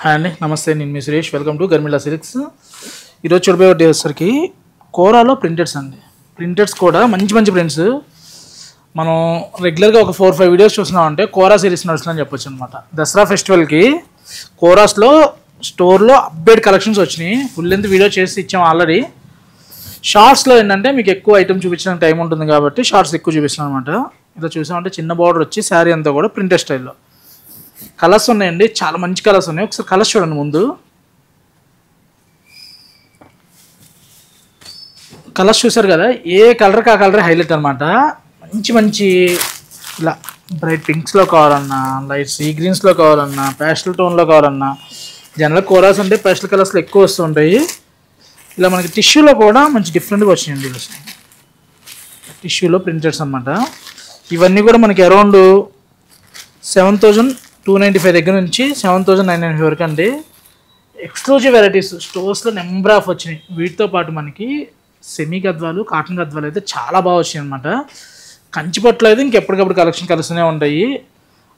Hi అండి, నమస్తే. నేను మీ Suresh. Welcome to Garmila silks. ఈరోజు చూడబోయే వచ్చేసరికి కోరాలో ప్రింటెడ్స్ అండి. ప్రింటెడ్స్ కూడా మంచి మంచి ప్రింట్స్. మనం రెగ్యులర్గా ఒక 4-5 వీడియోస్ చూస్తున్నామంటే కోరా సిరీస్ నడుస్తుందని చెప్పొచ్చు అనమాట. దసరా ఫెస్టివల్కి కోరాస్లో స్టోర్లో అప్డేట్ కలెక్షన్స్ వచ్చినాయి. ఫుల్ లెంత్ వీడియో చేసి ఇచ్చాము ఆల్రెడీ. షార్ట్స్లో ఏంటంటే మీకు ఎక్కువ ఐటమ్ చూపించడానికి టైం ఉంటుంది కాబట్టి షార్ట్స్ ఎక్కువ చూపిస్తున్నాను అనమాట. ఇలా చూసామంటే చిన్న బార్డర్ వచ్చి శారీ అంతా కూడా ప్రింటెడ్ స్టైల్లో. కలర్స్ ఉన్నాయండి, చాలా మంచి కలర్స్ ఉన్నాయి. ఒకసారి కలర్స్ చూడండి. ముందు కలర్స్ చూసారు కదా, ఏ కలర్కి ఆ కలర్ హైలైట్ అనమాట. మంచి మంచి ఇలా బ్రైట్ పింక్స్లో కావాలన్నా, లైట్ సీ గ్రీన్స్లో కావాలన్నా, ప్యాస్టల్ టోన్లో కావాలన్నా, జనరల్ కోరాస్ అంటే ప్యాస్టల్ కలర్స్లో ఎక్కువ వస్తుంటాయి. ఇలా మనకి టిష్యూలో కూడా మంచి డిఫరెంట్గా వచ్చినాయండి. టిష్యూలో ప్రింటెడ్స్ అనమాట. ఇవన్నీ కూడా మనకి అరౌండ్ 7,295 దగ్గర నుంచి 7,995 వరకు అండి. ఎక్స్క్లూజివ్ వెరైటీస్ స్టోర్స్లో నెంబర్ ఆఫ్ వచ్చినాయి. వీటితో పాటు మనకి సెమీ గద్వాలు, కాటన్ గద్వాలు అయితే చాలా బాగా వచ్చినాయి అనమాట. కంచిపట్లు అయితే ఇంకెప్పటికప్పుడు కలెక్షన్ కలుస్తూనే ఉంటాయి.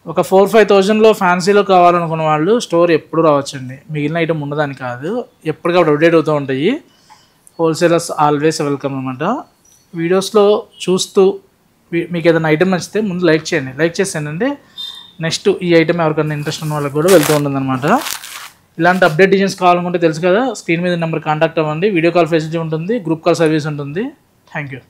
ఒక 4-5,000లో ఫ్యాన్సీలో కావాలనుకున్న వాళ్ళు స్టోర్ ఎప్పుడు రావచ్చండి. మిగిలిన ఐటమ్ ఉండదని కాదు, ఎప్పటికప్పుడు అప్డేట్ అవుతూ ఉంటాయి. హోల్సేలర్స్ ఆల్వేస్ వెల్కమ్ అనమాట. వీడియోస్లో చూస్తూ మీకు ఏదైనా ఐటమ్ నచ్చితే ముందు లైక్ చేయండి. లైక్ చేసేయండి, నెక్స్ట్ ఈ ఐటమ్ ఎవరికైనా ఇంట్రెస్ట్ ఉన్న వాళ్ళకి కూడా వెళ్తూ ఉంటుంది అనమాట. ఇలాంటి అప్డేట్ డిజైన్స్ కావాలనుకుంటే తెలుసు కదా, స్క్రీన్ మీద నెంబర్ కాంటాక్ట్ అవ్వండి. వీడియో కాల్ ఫెసిలిటీ ఉంటుంది, గ్రూప్ కాల్ సర్వీస్ ఉంటుంది. Thank you.